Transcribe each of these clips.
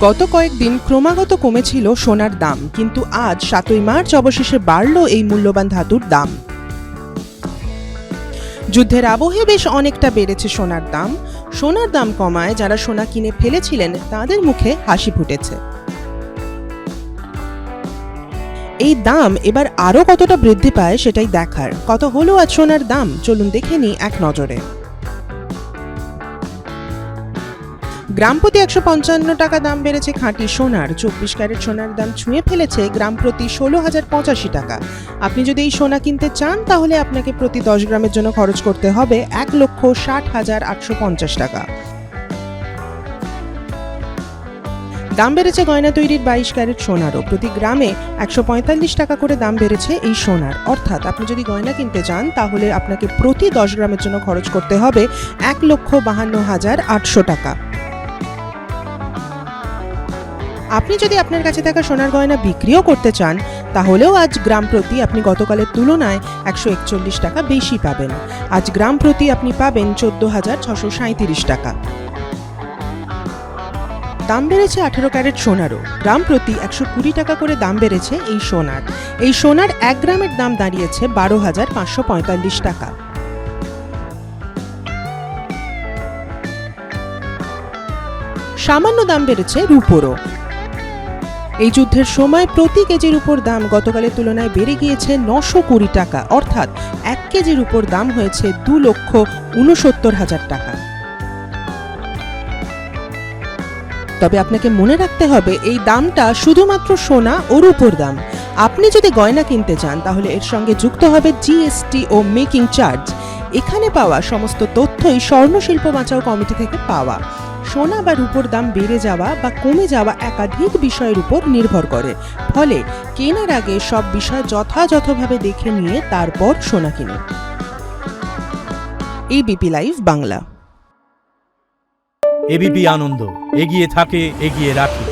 গত কয়েকদিন ক্রমাগত কমেছিল সোনার দাম, কিন্তু আজ 7ই মার্চ অবশেষে বাড়ল এই মূল্যবান ধাতুর দাম। যুদ্ধের আবহে বেশ অনেকটা বেড়েছে সোনার দাম। সোনার দাম কমায় যারা সোনা কিনে ফেলেছিলেন তাদের মুখে হাসি ফুটেছে। এই দাম এবার আরো কতটা বৃদ্ধি পায় সেটাই দেখার। কত হলো আজ সোনার দাম, চলুন দেখে নিই এক নজরে। গ্রাম প্রতি 155 টাকা দাম বেড়েছে খাঁটি সোনার। 24 ক্যারেট সোনার দাম ছুঁয়ে ফেলেছে গ্রাম প্রতি 16,085 টাকা। আপনি যদি এই সোনা কিনতে চান তাহলে আপনাকে প্রতি 10 গ্রামের জন্য খরচ করতে হবে 1,60,850 টাকা। দাম বেড়েছে গয়না তৈরির 22 ক্যারেট সোনারও। প্রতি গ্রামে 145 টাকা করে দাম বেড়েছে এই সোনার। অর্থাৎ আপনি যদি গয়না কিনতে চান তাহলে আপনাকে প্রতি 10 গ্রামের জন্য খরচ করতে হবে 1,52,800 টাকা। আপনি যদি আপনার কাছে থাকা সোনার গয়না বিক্রিও করতে চান তাহলেও আজ গ্রাম প্রতি আপনি গতকালের তুলনায় 141 টাকা বেশি পাবেন। আজ গ্রাম প্রতি আপনি পাবেন 14,637 টাকা। দাম বেড়েছে 18 ক্যারেট সোনারও। গ্রাম প্রতি 120 টাকা করে দাম বেড়েছে এই সোনার। এই সোনার 1 গ্রামের দাম দাঁড়িয়েছে 12,545 টাকা। সামান্য দাম বেড়েছে রূপোরও। এই যুদ্ধের সময় প্রতি কেজির উপর দাম গতকালের তুলনায় বেড়ে গিয়েছে 920 টাকা, অর্থাৎ 1 কেজির উপর দাম হয়েছে 2,69,000 টাকা। তবে আপনাকে মনে রাখতে হবে এই দামটা শুধুমাত্র সোনা ও রূপোর দাম। আপনি যদি গয়না কিনতে চান তাহলে এর সঙ্গে যুক্ত হবে জিএসটি ও মেকিং চার্জ। এখানে পাওয়া সমস্ত তথ্যই স্বর্ণ শিল্প বাঁচাও কমিটি থেকে পাওয়া। সোনা বা রূপোর দাম বেড়ে যাওয়া বা কমে যাওয়া একাধিক বিষয়ের উপর নির্ভর করে, ফলে কেনার আগে সব বিষয় যথাযথভাবে দেখে নিয়ে তারপর সোনা কিনুন। ABP live Bangla. এবিপি আনন্দ, এগিয়ে থাকে, এগিয়ে রাখে।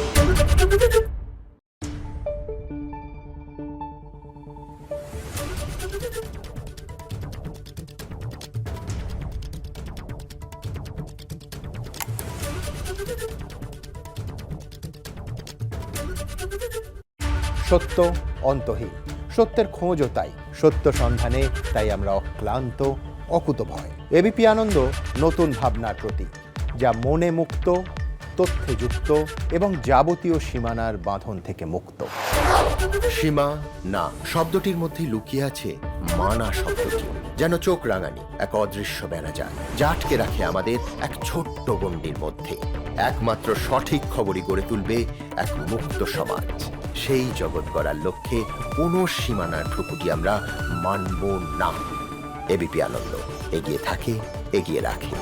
সত্য অন্তহীন, সত্যের খোঁজও তাই, সত্য সন্ধানে তাই আমরা অক্লান্ত, অকুতভয়। এবিপি আনন্দ নতুন ভাবনার প্রতীক, যা মনে মুক্ত, তথ্যে যুক্ত এবং যাবতীয় সীমানার বাঁধন থেকে মুক্ত। সীমা না শব্দটির মধ্যে লুকিয়ে আছে মানা শব্দটি, যেন চোখ রাঙানি এক অদৃশ্য বেড়াজাল, যা আটকে রাখে আমাদের এক ছোট্ট গণ্ডির মধ্যে। একমাত্র সঠিক খবরই গড়ে তুলবে এক মুক্ত সমাজ। সেই জগৎ গড়ার লক্ষ্যে কোনো সীমানার ঠুকুটি আমরা মানব না। এবিপি আনন্দ, এগিয়ে থাকে, এগিয়ে রাখে।